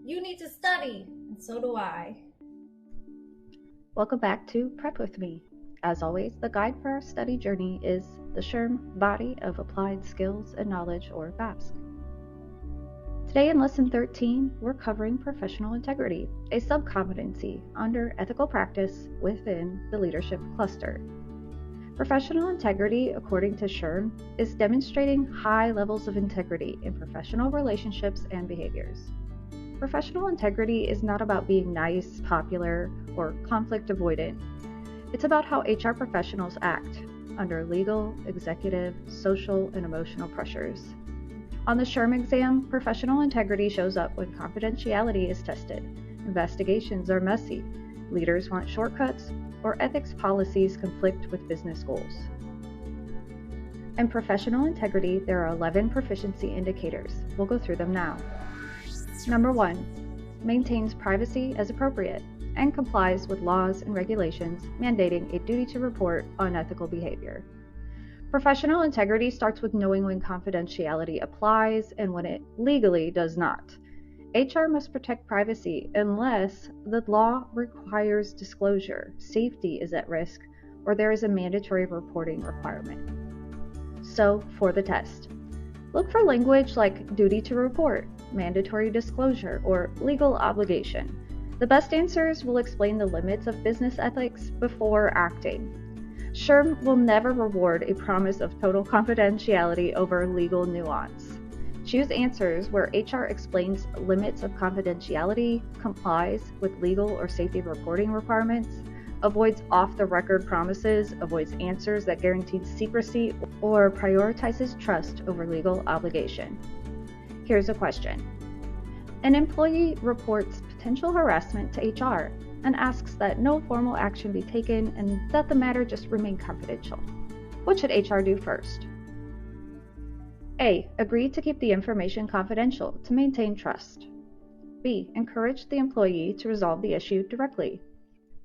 You need to study, and so do I. Welcome back to Prep With Me. As always, the guide for our study journey is the SHRM Body of Applied Skills and Knowledge, or BASK. Today in Lesson 13, we're covering professional integrity, a sub-competency under ethical practice within the leadership cluster. Professional integrity, according to SHRM, is demonstrating high levels of integrity in professional relationships and behaviors. Professional integrity is not about being nice, popular, or conflict avoidant. It's about how HR professionals act under legal, executive, social, and emotional pressures. On the SHRM exam, professional integrity shows up when confidentiality is tested, investigations are messy, leaders want shortcuts, or ethics policies conflict with business goals. In professional integrity, there are 11 proficiency indicators. We'll go through them now. Number 1, maintains privacy as appropriate and complies with laws and regulations mandating a duty to report unethical behavior. Professional integrity starts with knowing when confidentiality applies and when it legally does not. HR must protect privacy unless the law requires disclosure, safety is at risk, or there is a mandatory reporting requirement. So, for the test, look for language like duty to report, mandatory disclosure, or legal obligation. The best answers will explain the limits of business ethics before acting. SHRM will never reward a promise of total confidentiality over legal nuance. Choose answers where HR explains limits of confidentiality, complies with legal or safety reporting requirements, avoids off-the-record promises, avoids answers that guarantee secrecy, or prioritizes trust over legal obligation. Here's a question. An employee reports potential harassment to HR and asks that no formal action be taken and that the matter just remain confidential. What should HR do first? A. Agree to keep the information confidential to maintain trust. B. Encourage the employee to resolve the issue directly.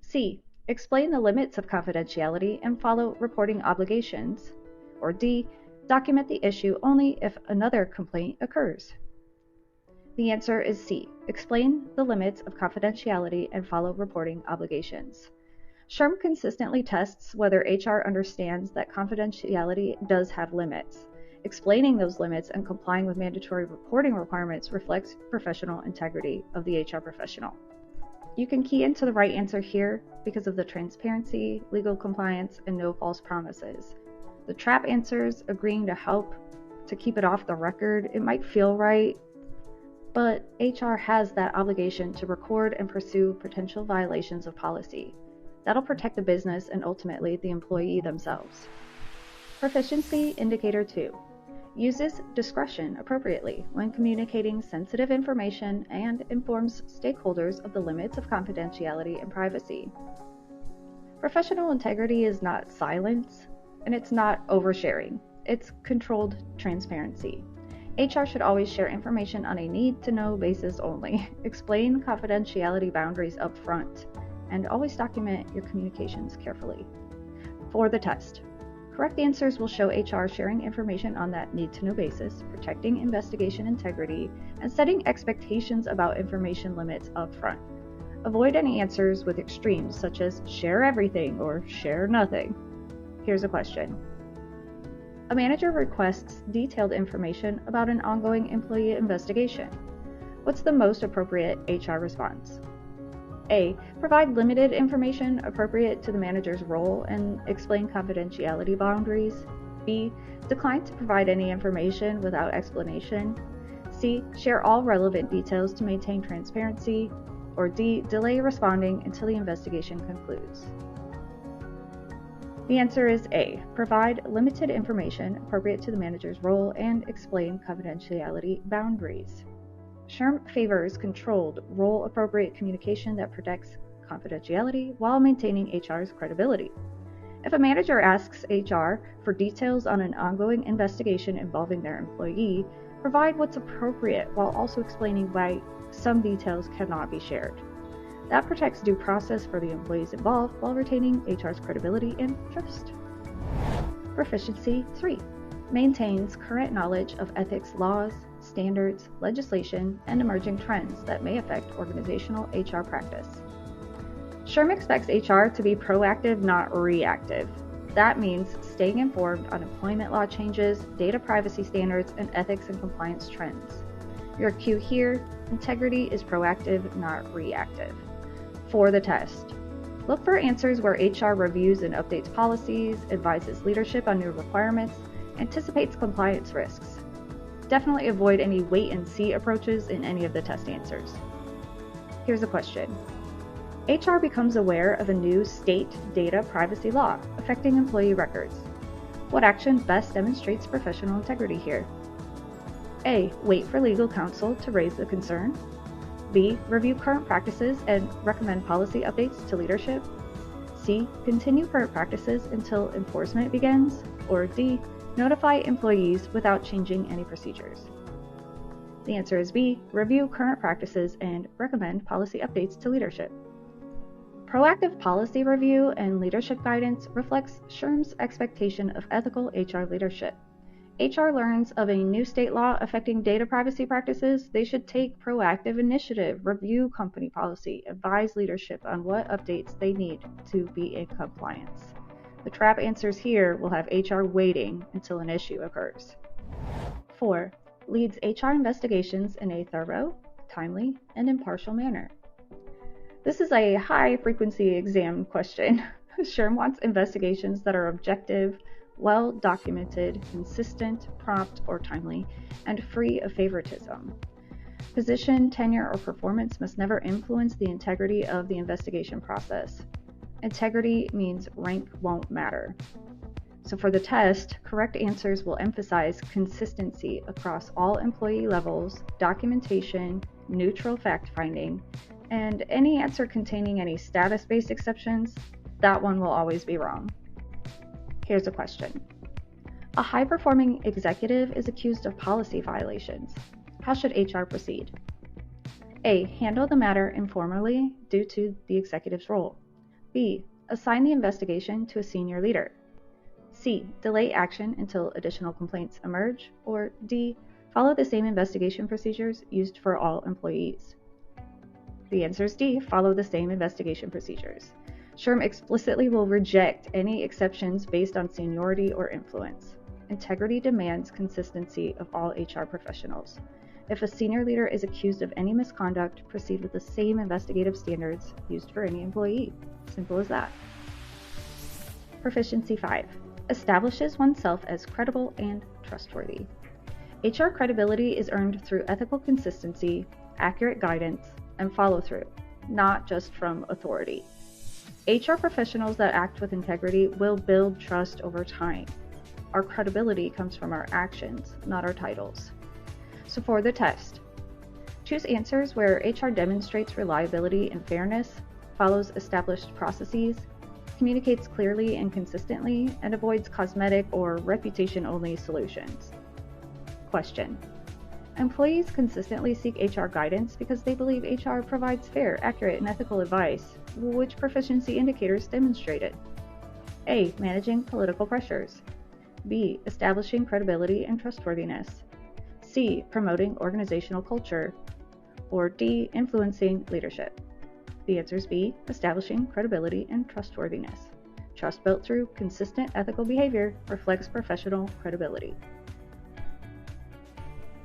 C. Explain the limits of confidentiality and follow reporting obligations. Or D. Document the issue only if another complaint occurs. The answer is C. Explain the limits of confidentiality and follow reporting obligations. SHRM consistently tests whether HR understands that confidentiality does have limits. Explaining those limits and complying with mandatory reporting requirements reflects professional integrity of the HR professional. You can key into the right answer here because of the transparency, legal compliance, and no false promises. The trap answers, agreeing to help to keep it off the record, it might feel right, but HR has that obligation to record and pursue potential violations of policy. That'll protect the business and ultimately the employee themselves. Proficiency Indicator 2. Uses discretion appropriately when communicating sensitive information and informs stakeholders of the limits of confidentiality and privacy. Professional integrity is not silence, and it's not oversharing. It's controlled transparency. HR should always share information on a need-to-know basis only. Explain confidentiality boundaries up front, and always document your communications carefully. For the test, correct answers will show HR sharing information on that need-to-know basis, protecting investigation integrity, and setting expectations about information limits up front. Avoid any answers with extremes such as share everything or share nothing. Here's a question. A manager requests detailed information about an ongoing employee investigation. What's the most appropriate HR response? A. Provide limited information appropriate to the manager's role and explain confidentiality boundaries. B. Decline to provide any information without explanation. C. Share all relevant details to maintain transparency. Or D. Delay responding until the investigation concludes. The answer is A. Provide limited information appropriate to the manager's role and explain confidentiality boundaries. SHRM favors controlled, role-appropriate communication that protects confidentiality while maintaining HR's credibility. If a manager asks HR for details on an ongoing investigation involving their employee, provide what's appropriate while also explaining why some details cannot be shared. That protects due process for the employees involved while retaining HR's credibility and trust. Proficiency 3. Maintains current knowledge of ethics laws, standards, legislation, and emerging trends that may affect organizational HR practice. SHRM expects HR to be proactive, not reactive. That means staying informed on employment law changes, data privacy standards, and ethics and compliance trends. Your cue here, integrity is proactive, not reactive. For the test, look for answers where HR reviews and updates policies, advises leadership on new requirements, anticipates compliance risks. Definitely avoid any wait-and-see approaches in any of the test answers. Here's a question. HR becomes aware of a new state data privacy law affecting employee records. What action best demonstrates professional integrity here? A. Wait for legal counsel to raise the concern. B. Review current practices and recommend policy updates to leadership. C. Continue current practices until enforcement begins. Or D. Notify employees without changing any procedures. The answer is B. Review current practices and recommend policy updates to leadership. Proactive policy review and leadership guidance reflects SHRM's expectation of ethical HR leadership. HR learns of a new state law affecting data privacy practices, they should take proactive initiative, review company policy, advise leadership on what updates they need to be in compliance. The trap answers here will have HR waiting until an issue occurs. 4. Leads HR investigations in a thorough, timely, and impartial manner. This is a high-frequency exam question. SHRM wants investigations that are objective, well-documented, consistent, prompt, or timely, and free of favoritism. Position, tenure, or performance must never influence the integrity of the investigation process. Integrity means rank won't matter. So for the test, correct answers will emphasize consistency across all employee levels, documentation, neutral fact-finding, and any answer containing any status-based exceptions, that one will always be wrong. Here's a question. A high-performing executive is accused of policy violations. How should HR proceed? A. Handle the matter informally due to the executive's role. B. Assign the investigation to a senior leader. C. Delay action until additional complaints emerge. Or D. Follow the same investigation procedures used for all employees. The answer is D. Follow the same investigation procedures. SHRM explicitly will reject any exceptions based on seniority or influence. Integrity demands consistency of all HR professionals. If a senior leader is accused of any misconduct, proceed with the same investigative standards used for any employee. Simple as that. Proficiency 5. Establishes oneself as credible and trustworthy. HR credibility is earned through ethical consistency, accurate guidance, and follow-through, not just from authority. HR professionals that act with integrity will build trust over time. Our credibility comes from our actions, not our titles. So for the test, choose answers where HR demonstrates reliability and fairness, follows established processes, communicates clearly and consistently, and avoids cosmetic or reputation-only solutions. Question. Employees consistently seek HR guidance because they believe HR provides fair, accurate, and ethical advice. Which proficiency indicators demonstrate it? A. Managing political pressures. B. Establishing credibility and trustworthiness. C. Promoting organizational culture. Or D. Influencing leadership. The answer is B. Establishing credibility and trustworthiness. Trust built through consistent ethical behavior reflects professional credibility.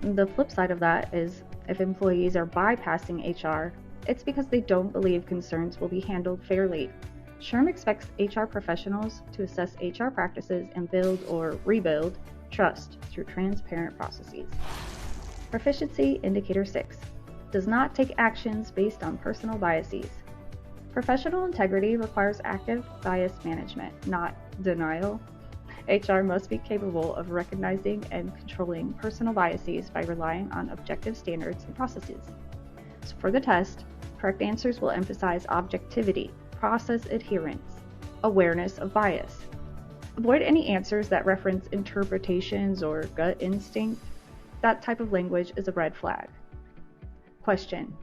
The flip side of that is if employees are bypassing HR, it's because they don't believe concerns will be handled fairly. SHRM expects HR professionals to assess HR practices and build or rebuild trust through transparent processes. Proficiency Indicator 6. Does not take actions based on personal biases. Professional integrity requires active bias management, not denial. HR must be capable of recognizing and controlling personal biases by relying on objective standards and processes. So for the test, correct answers will emphasize objectivity, process adherence, awareness of bias. Avoid any answers that reference interpretations or gut instinct. That type of language is a red flag. Question.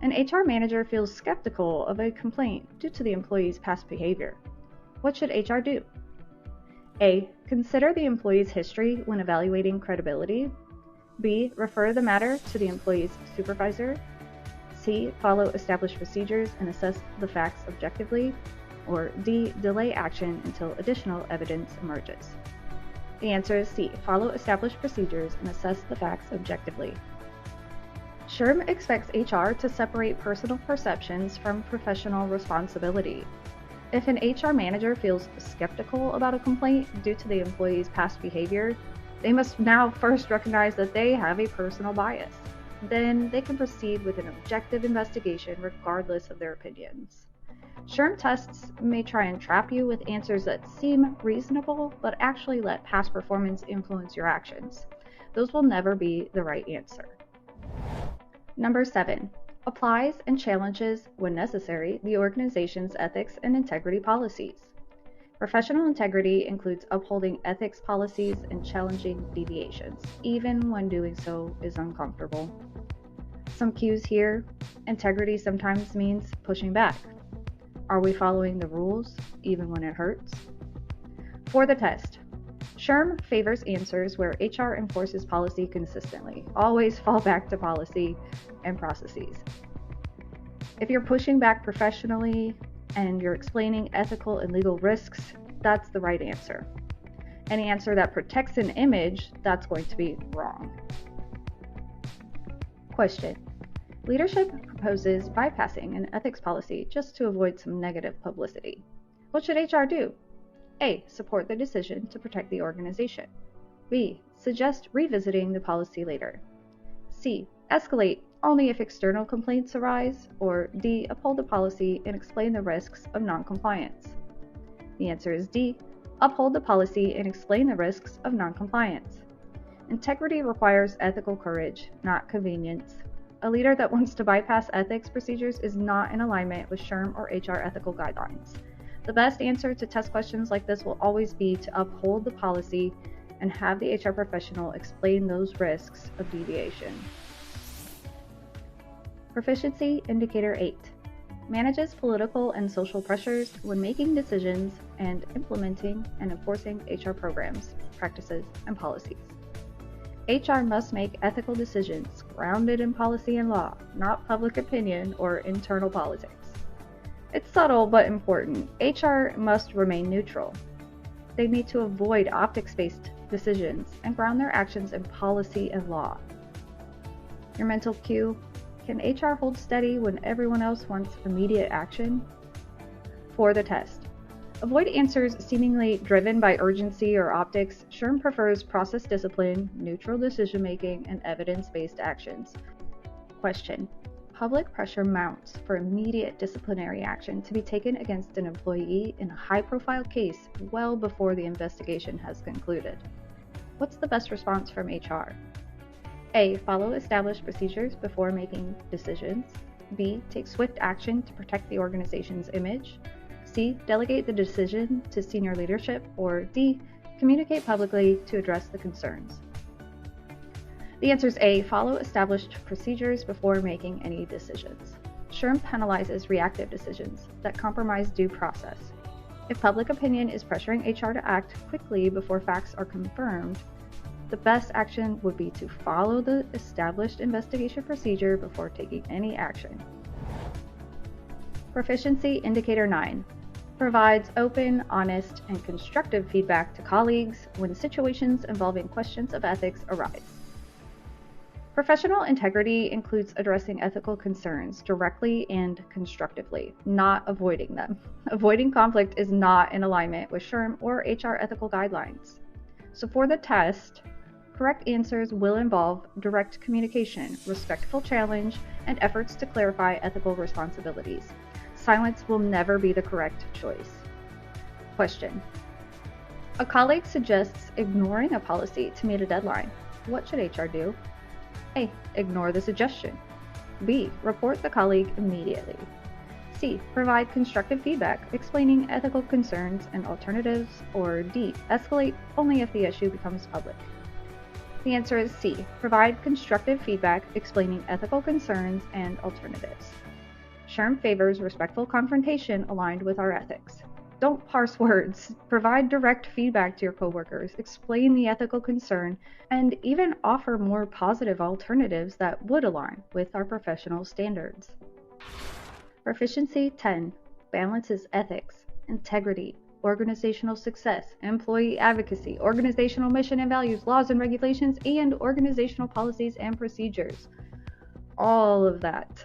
An HR manager feels skeptical of a complaint due to the employee's past behavior. What should HR do? A. Consider the employee's history when evaluating credibility. B. Refer the matter to the employee's supervisor. C. Follow established procedures and assess the facts objectively. Or D. Delay action until additional evidence emerges. The answer is C. Follow established procedures and assess the facts objectively. SHRM expects HR to separate personal perceptions from professional responsibility. If an HR manager feels skeptical about a complaint due to the employee's past behavior, they must now first recognize that they have a personal bias. Then they can proceed with an objective investigation regardless of their opinions. SHRM tests may try and trap you with answers that seem reasonable, but actually let past performance influence your actions. Those will never be the right answer. Number 7. Applies and challenges, when necessary, the organization's ethics and integrity policies. Professional integrity includes upholding ethics policies and challenging deviations, even when doing so is uncomfortable. Some cues here: integrity sometimes means pushing back. Are we following the rules, even when it hurts? For the test, SHRM favors answers where HR enforces policy consistently. Always fall back to policy and processes. If you're pushing back professionally and you're explaining ethical and legal risks, that's the right answer. Any answer that protects an image, that's going to be wrong. Question. Leadership proposes bypassing an ethics policy just to avoid some negative publicity. What should HR do? A. Support the decision to protect the organization. B. Suggest revisiting the policy later. C. Escalate only if external complaints arise. Or D. Uphold the policy and explain the risks of noncompliance. The answer is D. Uphold the policy and explain the risks of noncompliance. Integrity requires ethical courage, not convenience. A leader that wants to bypass ethics procedures is not in alignment with SHRM or HR ethical guidelines. The best answer to test questions like this will always be to uphold the policy and have the HR professional explain those risks of deviation. Proficiency Indicator 8. Manages political and social pressures when making decisions and implementing and enforcing HR programs, practices, and policies. HR must make ethical decisions grounded in policy and law, not public opinion or internal politics. It's subtle but important. HR must remain neutral. They need to avoid optics-based decisions and ground their actions in policy and law. Your mental cue: can HR hold steady when everyone else wants immediate action? For the test, avoid answers seemingly driven by urgency or optics. SHRM prefers process discipline, neutral decision-making, and evidence-based actions. Question. Public pressure mounts for immediate disciplinary action to be taken against an employee in a high-profile case well before the investigation has concluded. What's the best response from HR? A. Follow established procedures before making decisions. B. Take swift action to protect the organization's image. C. Delegate the decision to senior leadership. Or D. Communicate publicly to address the concerns. The answer is A. Follow established procedures before making any decisions. SHRM penalizes reactive decisions that compromise due process. If public opinion is pressuring HR to act quickly before facts are confirmed, the best action would be to follow the established investigation procedure before taking any action. Proficiency Indicator 9. Provides open, honest, and constructive feedback to colleagues when situations involving questions of ethics arise. Professional integrity includes addressing ethical concerns directly and constructively, not avoiding them. Avoiding conflict is not in alignment with SHRM or HR ethical guidelines. So for the test, correct answers will involve direct communication, respectful challenge, and efforts to clarify ethical responsibilities. Silence will never be the correct choice. Question. A colleague suggests ignoring a policy to meet a deadline. What should HR do? A. Ignore the suggestion. B. Report the colleague immediately. C. Provide constructive feedback explaining ethical concerns and alternatives. Or D. Escalate only if the issue becomes public. The answer is C. Provide constructive feedback explaining ethical concerns and alternatives. SHRM favors respectful confrontation aligned with our ethics. Don't parse words. Provide direct feedback to your coworkers, explain the ethical concern, and even offer more positive alternatives that would align with our professional standards. Proficiency 10 balances ethics, integrity, organizational success, employee advocacy, organizational mission and values, laws and regulations, and organizational policies and procedures. All of that.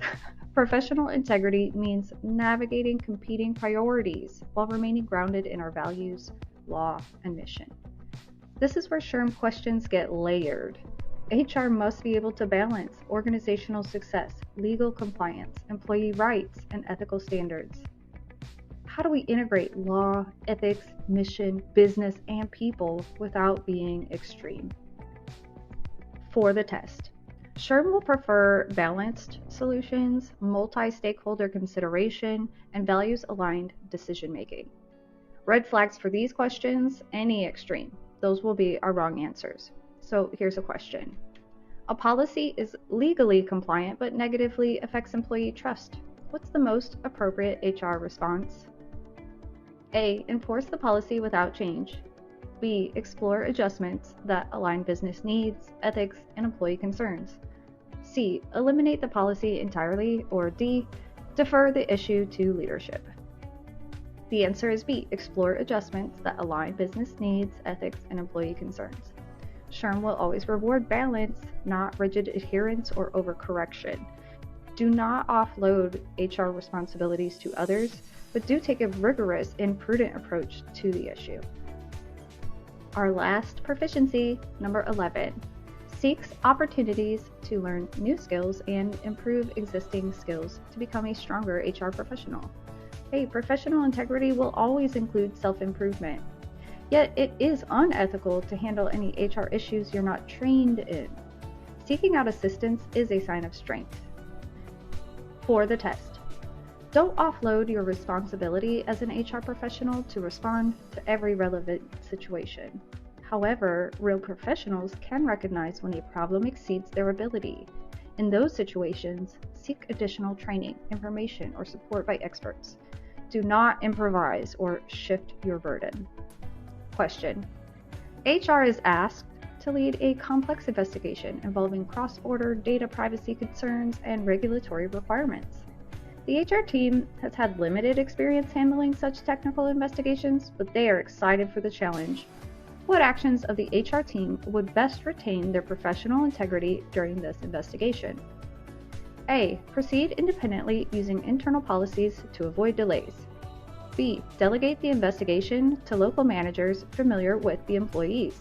Professional integrity means navigating competing priorities while remaining grounded in our values, law, and mission. This is where SHRM questions get layered. HR must be able to balance organizational success, legal compliance, employee rights, and ethical standards. How do we integrate law, ethics, mission, business, and people without being extreme? For the test, SHRM will prefer balanced solutions, multi-stakeholder consideration, and values-aligned decision-making. Red flags for these questions, any extreme. Those will be our wrong answers. So here's a question. A policy is legally compliant but negatively affects employee trust. What's the most appropriate HR response? A. Enforce the policy without change. B. Explore adjustments that align business needs, ethics, and employee concerns. C. Eliminate the policy entirely. Or D. Defer the issue to leadership. The answer is B. Explore adjustments that align business needs, ethics, and employee concerns. SHRM will always reward balance, not rigid adherence or overcorrection. Do not offload HR responsibilities to others, but do take a rigorous and prudent approach to the issue. Our last proficiency, number 11, seeks opportunities to learn new skills and improve existing skills to become a stronger HR professional. Hey, professional integrity will always include self-improvement. Yet it is unethical to handle any HR issues you're not trained in. Seeking out assistance is a sign of strength. For the test, don't offload your responsibility as an HR professional to respond to every relevant situation. However, real professionals can recognize when a problem exceeds their ability. In those situations, seek additional training, information, or support by experts. Do not improvise or shift your burden. Question. HR is asked to lead a complex investigation involving cross-border data privacy concerns and regulatory requirements. The HR team has had limited experience handling such technical investigations, but they are excited for the challenge. What actions of the HR team would best retain their professional integrity during this investigation? A. Proceed independently using internal policies to avoid delays. B. Delegate the investigation to local managers familiar with the employees.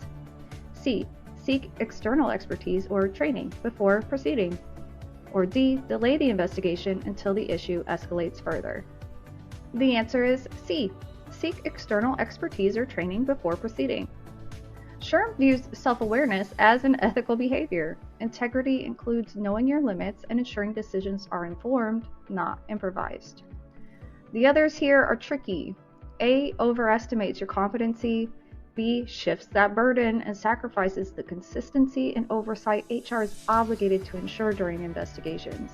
C. Seek external expertise or training before proceeding. Or D. Delay the investigation until the issue escalates further. The answer is C. Seek external expertise or training before proceeding. SHRM views self-awareness as an ethical behavior. Integrity includes knowing your limits and ensuring decisions are informed, not improvised. The others here are tricky. A. Overestimates your competency. B. Shifts that burden and sacrifices the consistency and oversight HR is obligated to ensure during investigations.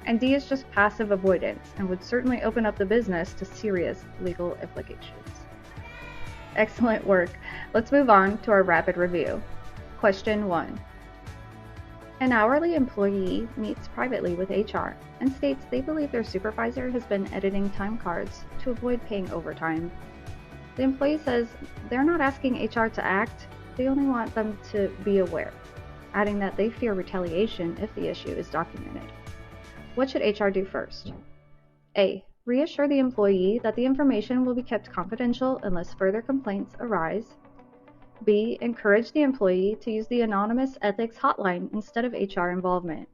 And D is just passive avoidance and would certainly open up the business to serious legal implications. Excellent work. Let's move on to our rapid review. Question 1. An hourly employee meets privately with HR and states they believe their supervisor has been editing time cards to avoid paying overtime. The employee says they're not asking HR to act, they only want them to be aware, adding that they fear retaliation if the issue is documented. What should HR do first? A. Reassure the employee that the information will be kept confidential unless further complaints arise. B. Encourage the employee to use the anonymous ethics hotline instead of HR involvement.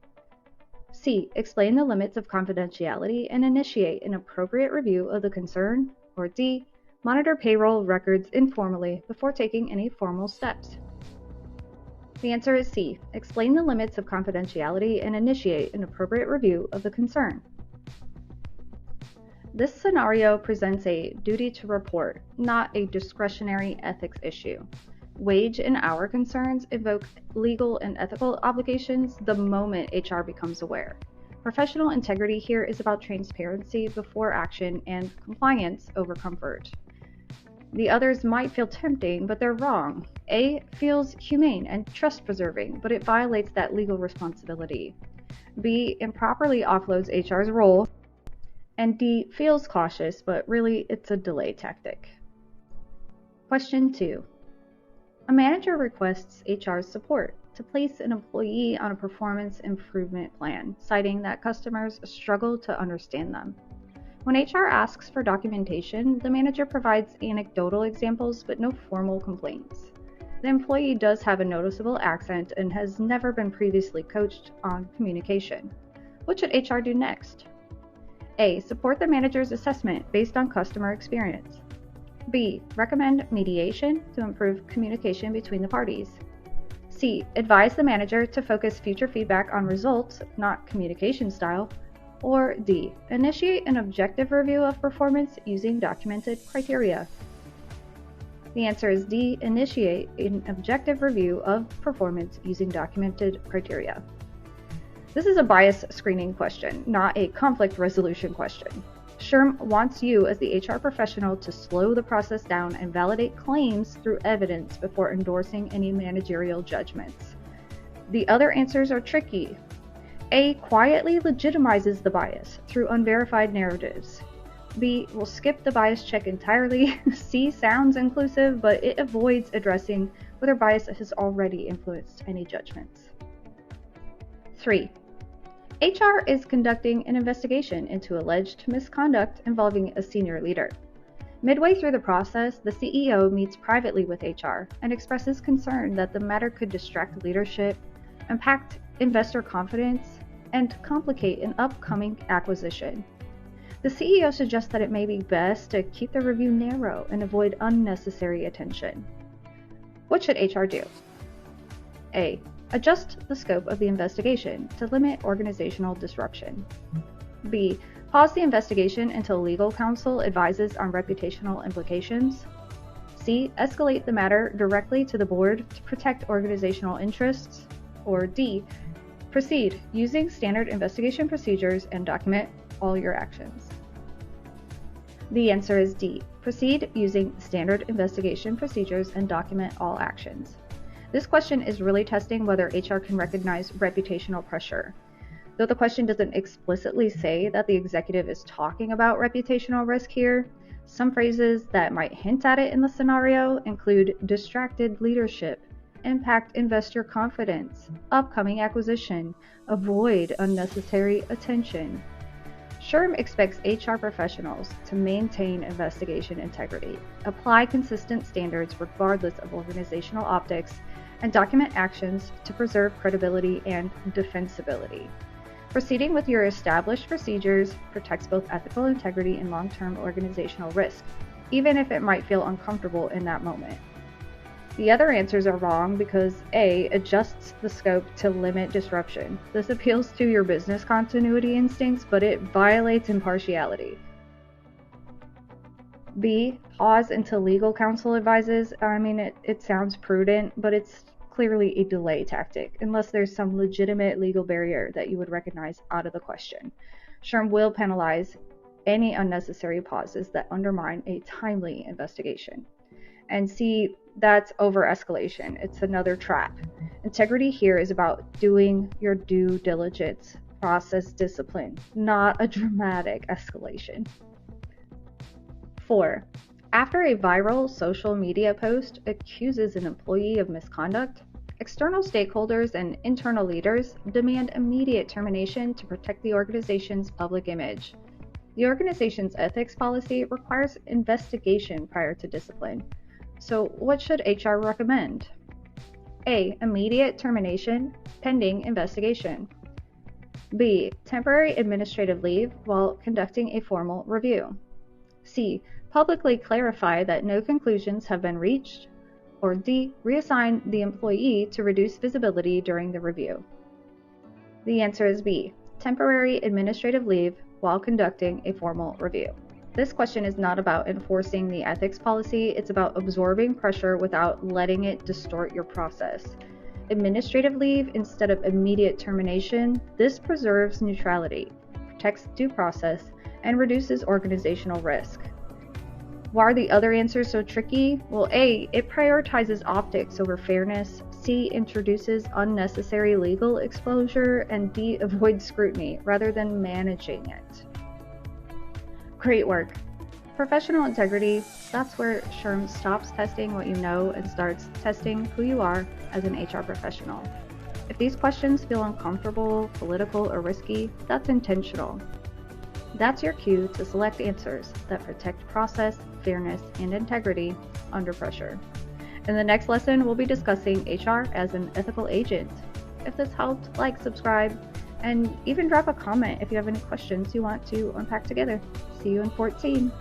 C. Explain the limits of confidentiality and initiate an appropriate review of the concern. Or D. Monitor payroll records informally before taking any formal steps. The answer is C. Explain the limits of confidentiality and initiate an appropriate review of the concern. This scenario presents a duty to report, not a discretionary ethics issue. Wage and hour concerns evoke legal and ethical obligations the moment HR becomes aware. Professional integrity here is about transparency before action and compliance over comfort. The others might feel tempting, but they're wrong. A feels humane and trust-preserving, but it violates that legal responsibility. B improperly offloads HR's role. And D feels cautious, but really it's a delay tactic. Question 2. A manager requests HR's support to place an employee on a performance improvement plan, citing that customers struggle to understand them. When HR asks for documentation, the manager provides anecdotal examples but no formal complaints. The employee does have a noticeable accent and has never been previously coached on communication. What should HR do next? A. Support the manager's assessment based on customer experience. B. Recommend mediation to improve communication between the parties. C. Advise the manager to focus future feedback on results, not communication style. Or D. Initiate an objective review of performance using documented criteria. The answer is D. Initiate an objective review of performance using documented criteria. This is a bias screening question, not a conflict resolution question. SHRM wants you as the HR professional to slow the process down and validate claims through evidence before endorsing any managerial judgments. The other answers are tricky. A quietly legitimizes the bias through unverified narratives. B will skip the bias check entirely. C sounds inclusive, but it avoids addressing whether bias has already influenced any judgments. 3. HR is conducting an investigation into alleged misconduct involving a senior leader. Midway through the process, the CEO meets privately with HR and expresses concern that the matter could distract leadership, impact investor confidence, and complicate an upcoming acquisition. The CEO suggests that it may be best to keep the review narrow and avoid unnecessary attention. What should HR do? A. Adjust the scope of the investigation to limit organizational disruption. B. Pause the investigation until legal counsel advises on reputational implications. C. Escalate the matter directly to the board to protect organizational interests. Or D. Proceed using standard investigation procedures and document all your actions. The answer is D. Proceed using standard investigation procedures and document all actions. This question is really testing whether HR can recognize reputational pressure. Though the question doesn't explicitly say that the executive is talking about reputational risk here, some phrases that might hint at it in the scenario include distracted leadership, impact investor confidence, upcoming acquisition, avoid unnecessary attention. SHRM expects HR professionals to maintain investigation integrity, apply consistent standards regardless of organizational optics, and document actions to preserve credibility and defensibility. Proceeding with your established procedures protects both ethical integrity and long-term organizational risk, even if it might feel uncomfortable in that moment. The other answers are wrong because A. adjusts the scope to limit disruption. This appeals to your business continuity instincts, but it violates impartiality. B. Pause until legal counsel advises. It sounds prudent, but it's clearly a delay tactic, unless there's some legitimate legal barrier that you would recognize out of the question. SHRM will penalize any unnecessary pauses that undermine a timely investigation. And C, that's over-escalation. It's another trap. Integrity here is about doing your due diligence, process discipline, not a dramatic escalation. 4. After a viral social media post accuses an employee of misconduct, external stakeholders and internal leaders demand immediate termination to protect the organization's public image. The organization's ethics policy requires investigation prior to discipline. So what should HR recommend? A. Immediate termination pending investigation. B. Temporary administrative leave while conducting a formal review. C. Publicly clarify that no conclusions have been reached. Or D. Reassign the employee to reduce visibility during the review. The answer is B. Temporary administrative leave while conducting a formal review. This question is not about enforcing the ethics policy, it's about absorbing pressure without letting it distort your process. Administrative leave instead of immediate termination, this preserves neutrality, protects due process, and reduces organizational risk. Why are the other answers so tricky? Well, A, it prioritizes optics over fairness. C, introduces unnecessary legal exposure. And D, avoids scrutiny rather than managing it. Great work. Professional integrity, that's where SHRM stops testing what you know and starts testing who you are as an HR professional. If these questions feel uncomfortable, political, or risky, that's intentional. That's your cue to select answers that protect process, fairness, and integrity under pressure. In the next lesson, we'll be discussing HR as an ethical agent. If this helped, like, subscribe, and even drop a comment if you have any questions you want to unpack together. See you in 14.